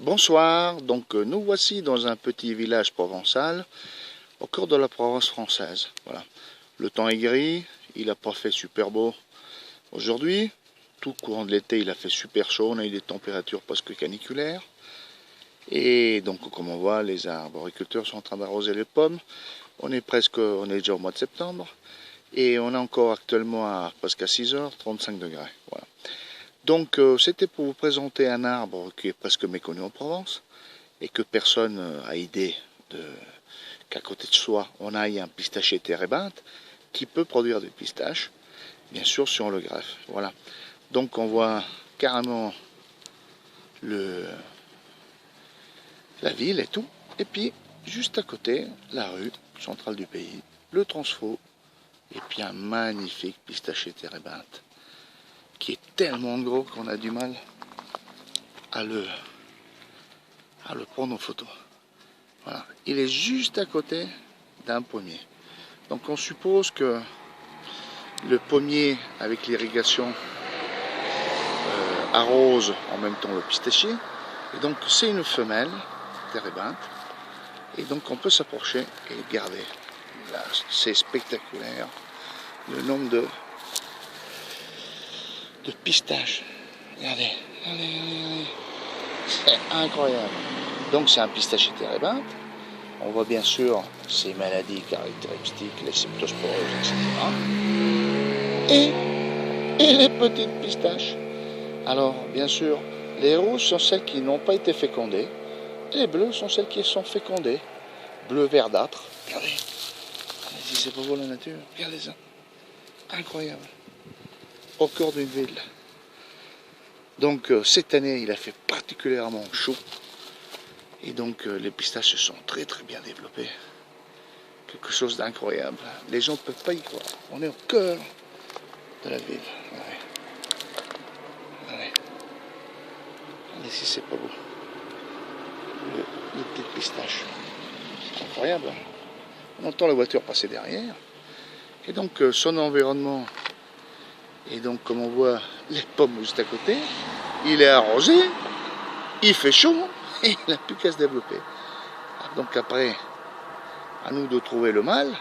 Bonsoir, donc nous voici dans un petit village provençal au cœur de la Provence française. Voilà. Le temps est gris, il n'a pas fait super beau aujourd'hui. Tout le courant de l'été, il a fait super chaud, on a eu des températures presque caniculaires. Et donc comme on voit, les arboriculteurs sont en train d'arroser les pommes. On est déjà au mois de septembre et on est encore actuellement presque à 6 heures, 35 degrés. Voilà. Donc c'était pour vous présenter un arbre qui est presque méconnu en Provence et que personne a idée qu'à côté de soi on a un pistachier térébinthe qui peut produire des pistaches, bien sûr si on le greffe. Voilà. Donc on voit carrément la ville et tout, et puis juste à côté la rue centrale du pays, le transfo, et puis un magnifique pistachier térébinthe qui est tellement gros qu'on a du mal à le prendre en photo. Voilà. Il est juste à côté d'un pommier. Donc on suppose que le pommier avec l'irrigation arrose en même temps le pistachier. Et donc c'est une femelle térébinthe. Et donc on peut s'approcher et regarder. Là, c'est spectaculaire. Le nombre de pistaches. Regardez, regardez. C'est incroyable. Donc c'est un pistachier térébinthe. On voit bien sûr ces maladies caractéristiques, les septosporoses, etc. Et les petites pistaches. Alors, bien sûr, les rouges sont celles qui n'ont pas été fécondées. Et les bleues sont celles qui sont fécondées. Bleu verdâtre. Regardez. Regardez si c'est pas beau la nature. Regardez ça. Incroyable. Au cœur d'une ville. Donc, cette année, il a fait particulièrement chaud. Et donc, les pistaches se sont très très bien développées. Quelque chose d'incroyable. Les gens ne peuvent pas y croire. On est au cœur de la ville. Regardez si c'est pas beau. Les petites pistaches. Incroyable. Hein, on entend la voiture passer derrière. Et donc son environnement. Et donc comme on voit les pommes juste à côté. Il est arrosé. Il fait chaud. Et il n'a plus qu'à se développer. Donc après, à nous de trouver le mâle.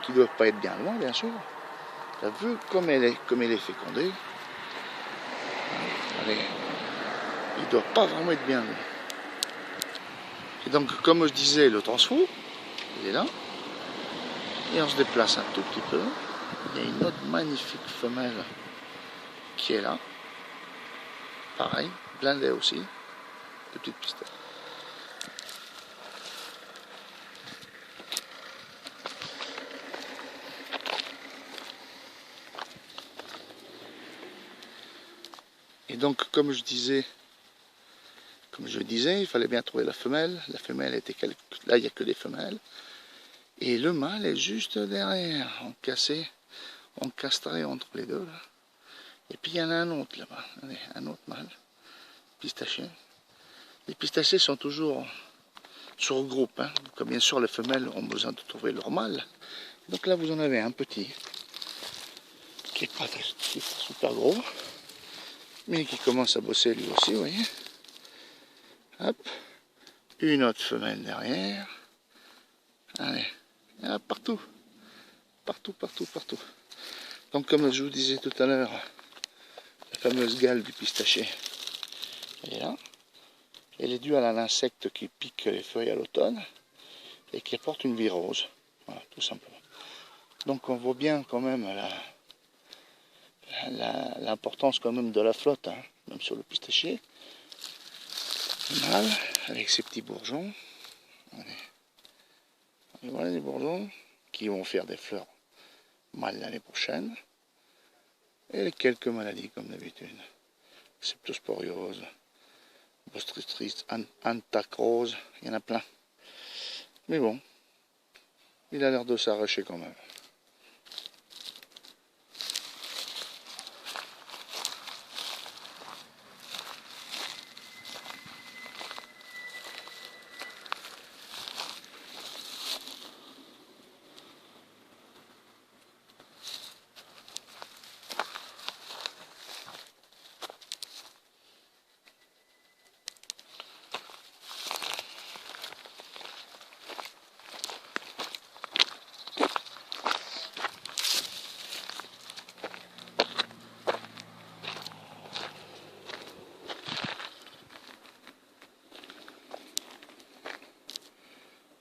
Qui ne doit pas être bien loin bien sûr. T'as vu comme elle est fécondée. Allez. Il ne doit pas vraiment être bien loin. Et donc, comme je disais, le transfo, il est là. Et on se déplace un tout petit peu. Il y a une autre magnifique femelle qui est là. Pareil, blindée aussi. De petites pistaches. Et donc, comme je disais, il fallait bien trouver la femelle. La femelle était là, il n'y a que des femelles. Et le mâle est juste derrière, encastré entre les deux. Là. Et puis il y en a un autre là-bas, un autre mâle, pistachier. Les pistachiers sont toujours sur groupe, hein. Comme bien sûr les femelles ont besoin de trouver leur mâle. Donc là vous en avez un petit, qui est pas super gros, mais qui commence à bosser lui aussi, vous voyez. Hop, une autre femelle derrière. Allez, il y en a partout. Partout. Donc comme je vous disais tout à l'heure, la fameuse gale du pistachier, elle est là. Elle est due à l'insecte qui pique les feuilles à l'automne et qui apporte une virose. Voilà, tout simplement. Donc on voit bien quand même l'importance quand même de la flotte, hein, même sur le pistachier. Mâle, avec ses petits bourgeons. Et voilà les bourgeons qui vont faire des fleurs mâles l'année prochaine. Et quelques maladies comme d'habitude. Septosporiose, bostritris, antacrose, il y en a plein. Mais bon, il a l'air de s'arracher quand même.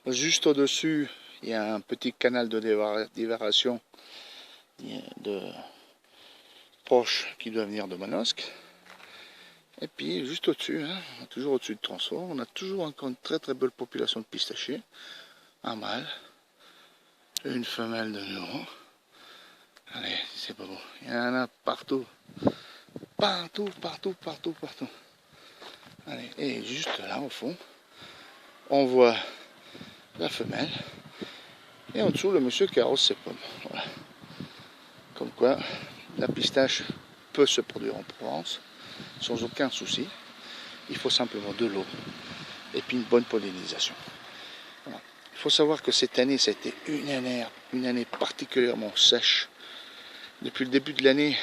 Juste au-dessus, il y a un petit canal de diversion de proches qui doit venir de Manosque. Et puis juste au-dessus, hein, toujours au-dessus de Transo, on a toujours encore une très très belle population de pistachiers. Un mâle, une femelle de nouveau. Allez, c'est pas beau. Il y en a partout. Partout, partout, partout, partout. Allez, et juste là au fond, on voit la femelle. Et en dessous, le monsieur qui arrose ses pommes. Voilà. Comme quoi, la pistache peut se produire en Provence sans aucun souci. Il faut simplement de l'eau et puis une bonne pollinisation. Voilà. Il faut savoir que cette année, ça a été une année particulièrement sèche. Depuis le début de l'année,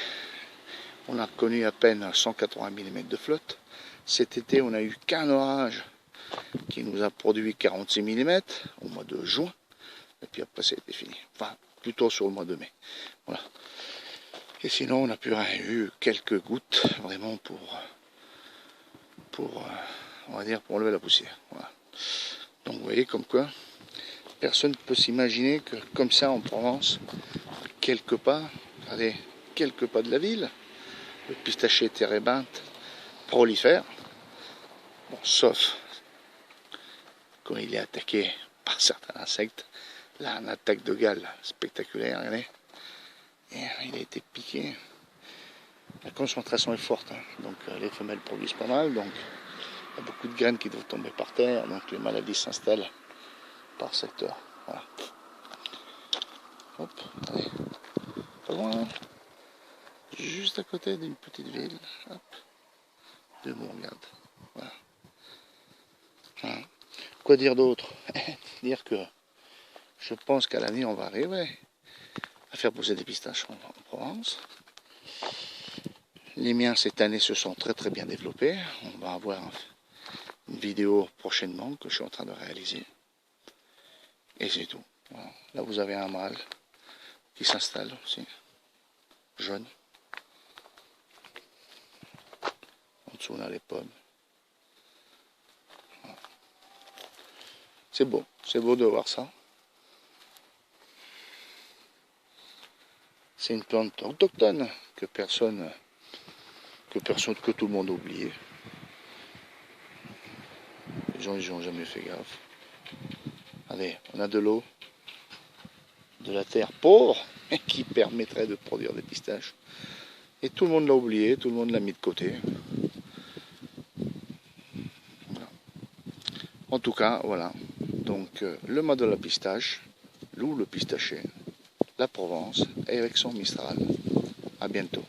on a connu à peine 180 mm de flotte. Cet été, on n'a eu qu'un orage qui nous a produit 46 mm au mois de juin. Et puis après, c'était fini. Enfin, plutôt sur le mois de mai. Voilà. Et sinon, on n'a plus rien eu. Quelques gouttes, vraiment, on va dire, pour enlever la poussière. Voilà. Donc, vous voyez, comme quoi, personne ne peut s'imaginer que, comme ça, en Provence, quelques pas de la ville, le pistachier térébinthe prolifère. Bon, sauf quand il est attaqué par certains insectes. Là, une attaque de gale spectaculaire, regardez. Et il a été piqué. La concentration est forte, hein. Donc les femelles produisent pas mal, donc il y a beaucoup de graines qui doivent tomber par terre, donc les maladies s'installent par secteur. Voilà. Hop, allez, pas loin, hein. Juste à côté d'une petite ville, hop, de Mourgade. Voilà. Hein. Quoi dire d'autre? Dire que je pense qu'à l'avenir on va arriver à faire pousser des pistaches en Provence. Les miens cette année se sont très très bien développés. On va avoir une vidéo prochainement que je suis en train de réaliser. Et c'est tout. Voilà. Là vous avez un mâle qui s'installe aussi, jaune. En dessous on a les pommes. Voilà. C'est beau de voir ça. C'est une plante autochtone que tout le monde a oublié. Les gens ils n'ont jamais fait gaffe. Allez, on a de l'eau, de la terre pauvre qui permettrait de produire des pistaches. Et tout le monde l'a oublié, tout le monde l'a mis de côté. Voilà. En tout cas, voilà. Donc le mât de la pistache, le pistacher, la Provence, et avec son Mistral. À bientôt.